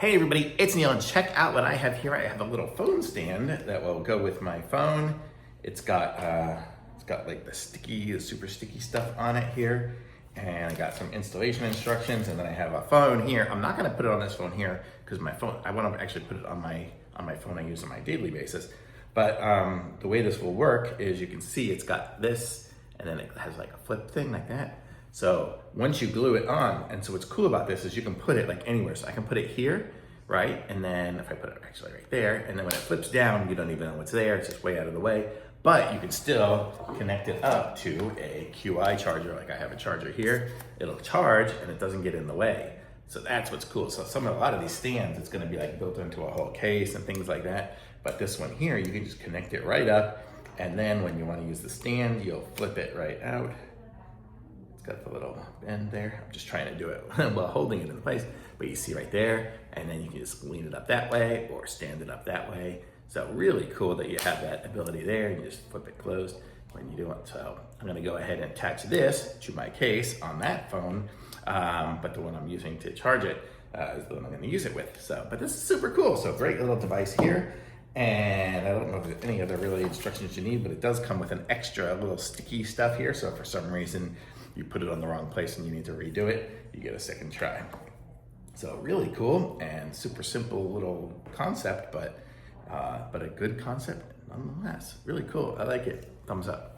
Hey everybody, it's Neil, and check out what I have here. I have a little phone stand that will go with my phone. It's got like the super sticky stuff on it here, and I got some installation instructions, and then I have a phone here. I'm not gonna put it on this phone here because my phone, I want to actually put it on my phone I use on my daily basis. But the way this will work is you can see it's got this, and then it has like a flip thing like that. So once you glue it on, and so what's cool about this is you can put it like anywhere. So I can put it here, right? And then if I put it actually right there, and then when it flips down, you don't even know what's there. It's just way out of the way. But you can still connect it up to a QI charger. Like I have a charger here. It'll charge and it doesn't get in the way. So that's what's cool. So a lot of these stands, it's gonna be like built into a whole case and things like that. But this one here, you can just connect it right up. And then when you wanna use the stand, you'll flip it right out. It's got the little bend there. I'm just trying to do it while holding it in place, but you see right there, and then you can just lean it up that way or stand it up that way. So really cool that you have that ability there. You just flip it closed when you do it. So I'm gonna go ahead and attach this to my case on that phone, but the one I'm using to charge it is the one I'm gonna use it with. So, but this is super cool. So great little device here. And I don't know if there's any other really instructions you need, but it does come with an extra little sticky stuff here. So if for some reason you put it on the wrong place and you need to redo it, you get a second try. So really cool and super simple little concept, but a good concept nonetheless. Really cool. I like it. Thumbs up.